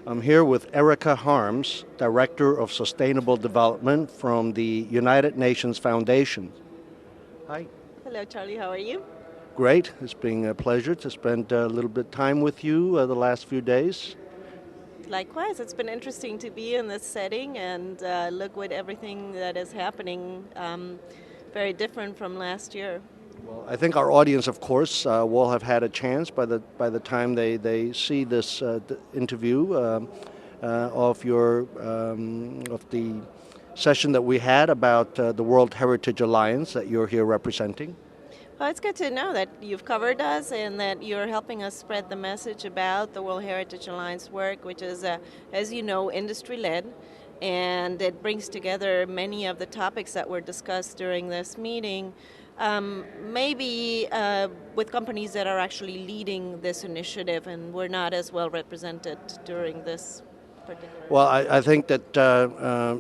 I'm here with Erika Harms, Director of Sustainable Development from the United Nations Foundation. Hi. Hello, Charlie. How are you? Great. It's been a pleasure to spend a little bit of time with you the last few days. Likewise, it's been interesting to be in this setting and look with everything that is happening, very different from last year. Well, I think our audience, of course, will have had a chance by the time they see this interview of the session that we had about the World Heritage Alliance that you're here representing. Well, it's good to know that you've covered us and that you're helping us spread the message about the World Heritage Alliance work, which is, as you know, industry-led, and it brings together many of the topics that were discussed during this meeting, maybe with companies that are actually leading this initiative and were not as well represented during this particular. Well, I think that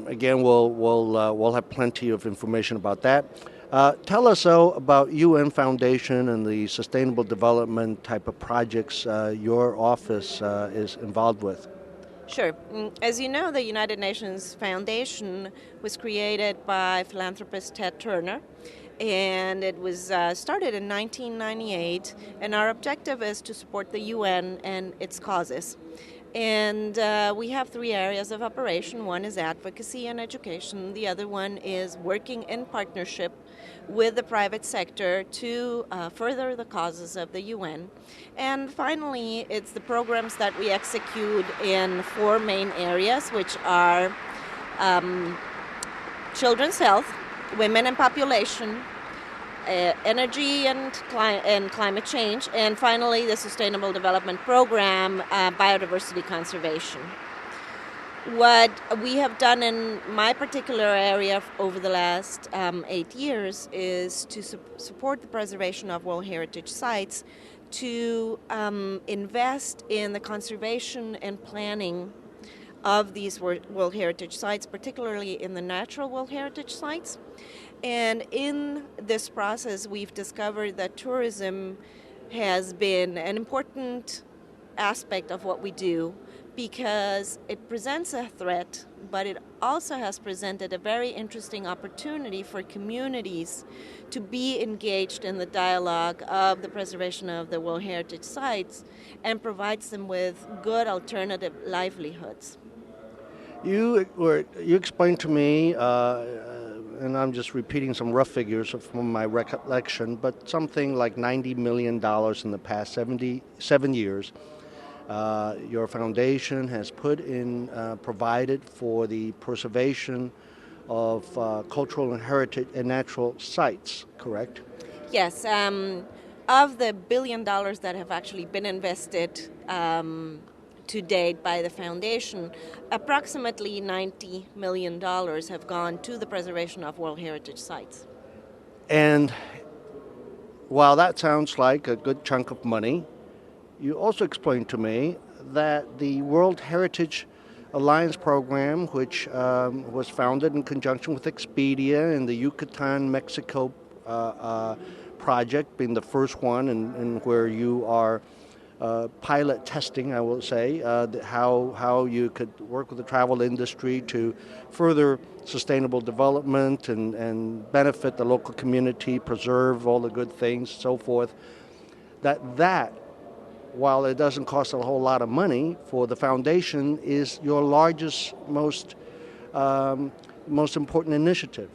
again we'll have plenty of information about that. Tell us about U.N Foundation and the sustainable development type of projects your office is involved with. Sure. As you know, the United Nations Foundation was created by philanthropist Ted Turner, and it was started in 1998, and our objective is to support the UN and its causes. And we have three areas of operation. One is advocacy and education. The other one is working in partnership with the private sector to further the causes of the UN. And finally, it's the programs that we execute in four main areas, which are children's health, women and population, energy and climate change, and finally the Sustainable Development Program, biodiversity conservation. What we have done in my particular area over the last 8 years is to support the preservation of World Heritage sites, to invest in the conservation and planning of these World Heritage sites, particularly in the natural World Heritage sites. And in this process, we've discovered that tourism has been an important aspect of what we do because it presents a threat, but it also has presented a very interesting opportunity for communities to be engaged in the dialogue of the preservation of the World Heritage sites and provides them with good alternative livelihoods. You explained to me, and I'm just repeating some rough figures from my recollection, but something like $90 million in the past 7 years. Your foundation has provided for the preservation of cultural and heritage and natural sites, correct? Yes. Of the $1 billion that have actually been invested to date by the foundation, approximately $90 million have gone to the preservation of World Heritage sites. And while that sounds like a good chunk of money, you also explained to me that the World Heritage Alliance program, which was founded in conjunction with Expedia and the Yucatan, Mexico project being the first one and where you are pilot testing, I will say, how you could work with the travel industry to further sustainable development and benefit the local community, preserve all the good things, so forth. That, while it doesn't cost a whole lot of money for the foundation, is your largest, most important initiative.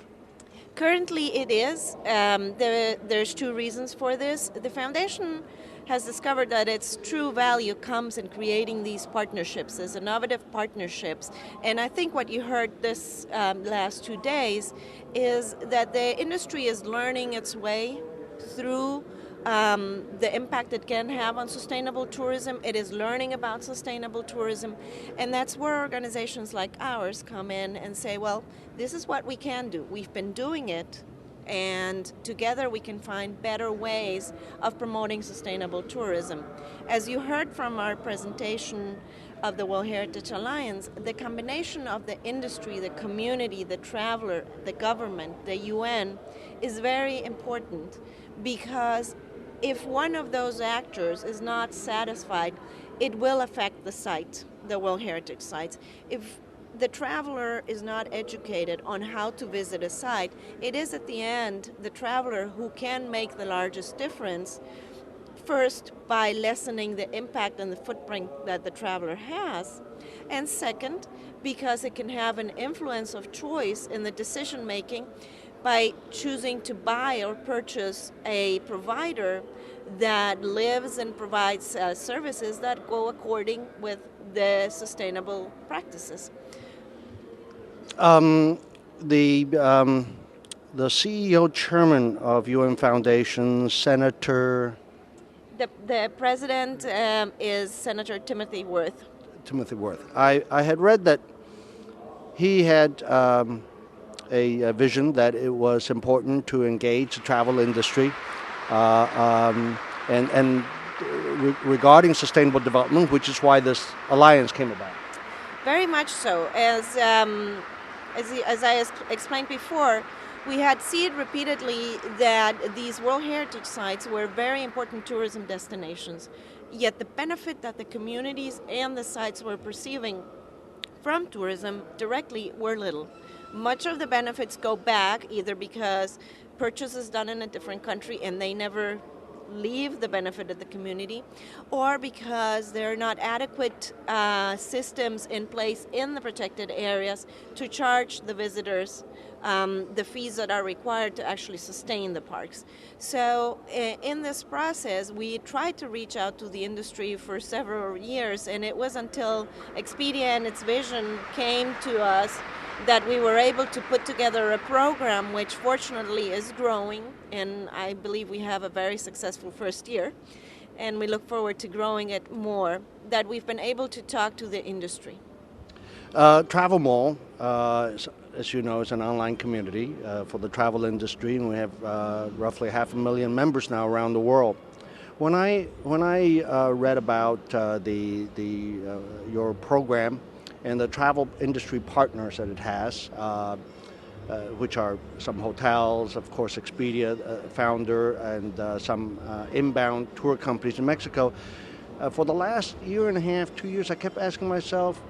Currently it is. There's two reasons for this. The foundation has discovered that its true value comes in creating these partnerships, these innovative partnerships. And I think what you heard this last 2 days is that the industry is learning its way through the impact it can have on sustainable tourism. It is learning about sustainable tourism, and that's where organizations like ours come in and say, well, this is what we can do. We've been doing it, and together we can find better ways of promoting sustainable tourism. As you heard from our presentation of the World Heritage Alliance, the combination of the industry, the community, the traveler, the government, the UN is very important, because if one of those actors is not satisfied, it will affect the site. the World Heritage Sites. If the traveler is not educated on how to visit a site, it is at the end the traveler who can make the largest difference. First, by lessening the impact and the footprint that the traveler has, and second, because it can have an influence of choice in the decision making by choosing to buy or purchase a provider that lives and provides services that go according with the sustainable practices. Um, the the CEO chairman of U.N Foundation, Senator The president is Senator Timothy Worth. Timothy Worth. I had read that he had a vision that it was important to engage the travel industry and regarding sustainable development, which is why this alliance came about. Very much so. As I explained before, we had seen repeatedly that these World Heritage Sites were very important tourism destinations, yet the benefit that the communities and the sites were perceiving from tourism directly were little. Much of the benefits go back either because purchase is done in a different country and they never leave the benefit of the community, or because there are not adequate systems in place in the protected areas to charge the visitors the fees that are required to actually sustain the parks. So in this process, we tried to reach out to the industry for several years, and it was until Expedia and its vision came to us that we were able to put together a program which fortunately is growing, and I believe we have a very successful first year, and we look forward to growing it more, that we've been able to talk to the industry. Travel Mall, as you know, is an online community for the travel industry, and we have roughly 500,000 members now around the world. When I read about your program and the travel industry partners that it has, which are some hotels, of course, Expedia founder, and some inbound tour companies in Mexico. For the last year and a half, 2 years, I kept asking myself,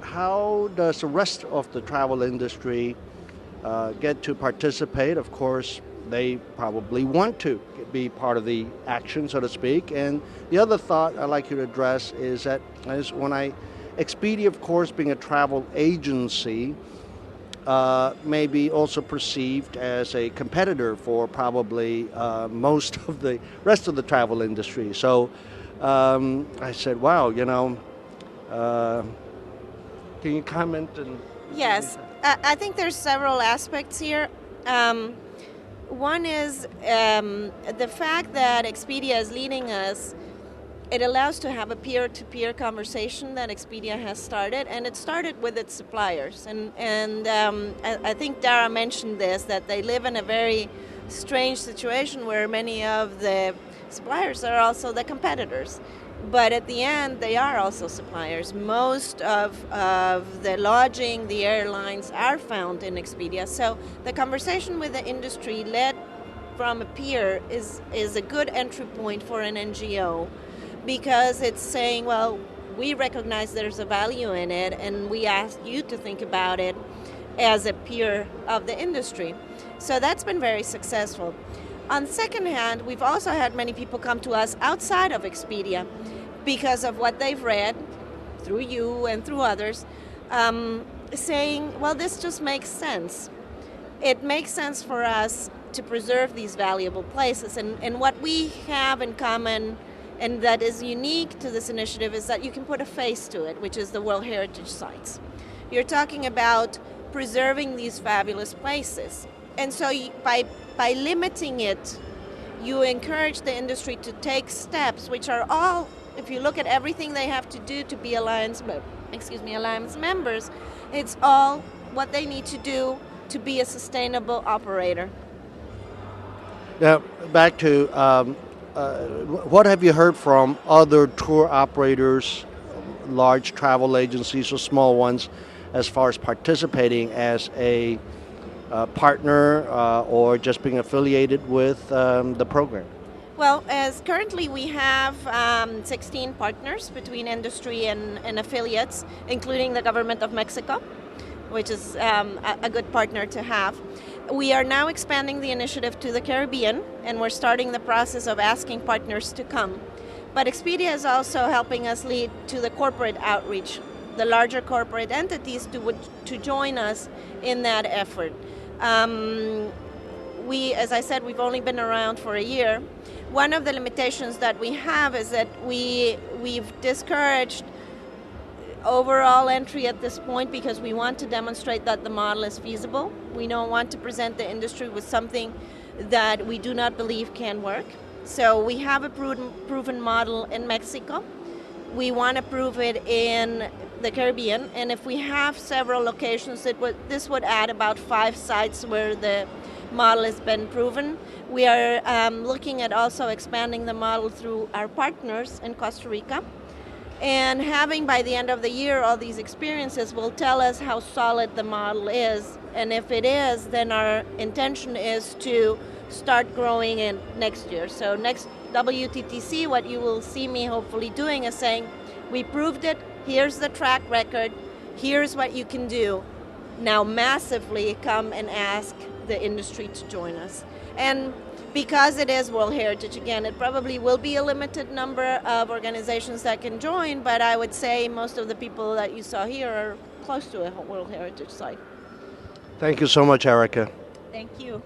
how does the rest of the travel industry get to participate? Of course, they probably want to be part of the action, so to speak. And the other thought I'd like you to address is that Expedia, of course, being a travel agency, may be also perceived as a competitor for probably most of the rest of the travel industry. So I said, wow, can you comment? Yes, I think there's several aspects here. One is the fact that Expedia is leading us. It allows to have a peer-to-peer conversation that Expedia has started, and it started with its suppliers. And I think Dara mentioned this, that they live in a very strange situation where many of the suppliers are also the competitors. But at the end, they are also suppliers. Most of the lodging, the airlines are found in Expedia. So the conversation with the industry led from a peer is a good entry point for an NGO, because it's saying, well, we recognize there's a value in it, and we ask you to think about it as a peer of the industry. So that's been very successful. On the second hand, we've also had many people come to us outside of Expedia because of what they've read through you and through others, saying, well, this just makes sense. It makes sense for us to preserve these valuable places. And what we have in common and that is unique to this initiative is that you can put a face to it, which is the World Heritage Sites. You're talking about preserving these fabulous places. And so by limiting it, you encourage the industry to take steps, which are all, if you look at everything they have to do to be alliance members, it's all what they need to do to be a sustainable operator. Now, back to what have you heard from other tour operators, large travel agencies or small ones, as far as participating as a partner or just being affiliated with the program? Well, as currently we have 16 partners between industry and affiliates, including the government of Mexico, which is a good partner to have. We are now expanding the initiative to the Caribbean, and we're starting the process of asking partners to come. But Expedia is also helping us lead to the corporate outreach, the larger corporate entities to join us in that effort. As I said, we've only been around for a year. One of the limitations that we have is that we've discouraged overall entry at this point because we want to demonstrate that the model is feasible. We don't want to present the industry with something that we do not believe can work. So we have a proven model in Mexico. We want to prove it in the Caribbean, and if we have several locations, this would add about 5 sites where the model has been proven. We are looking at also expanding the model through our partners in Costa Rica. And having by the end of the year all these experiences will tell us how solid the model is. And if it is, then our intention is to start growing in next year. So next WTTC, what you will see me hopefully doing is saying, we proved it, here's the track record, here's what you can do. Now massively come and ask the industry to join us. And because it is World Heritage, again, it probably will be a limited number of organizations that can join, but I would say most of the people that you saw here are close to a World Heritage site. Thank you so much, Erika. Thank you.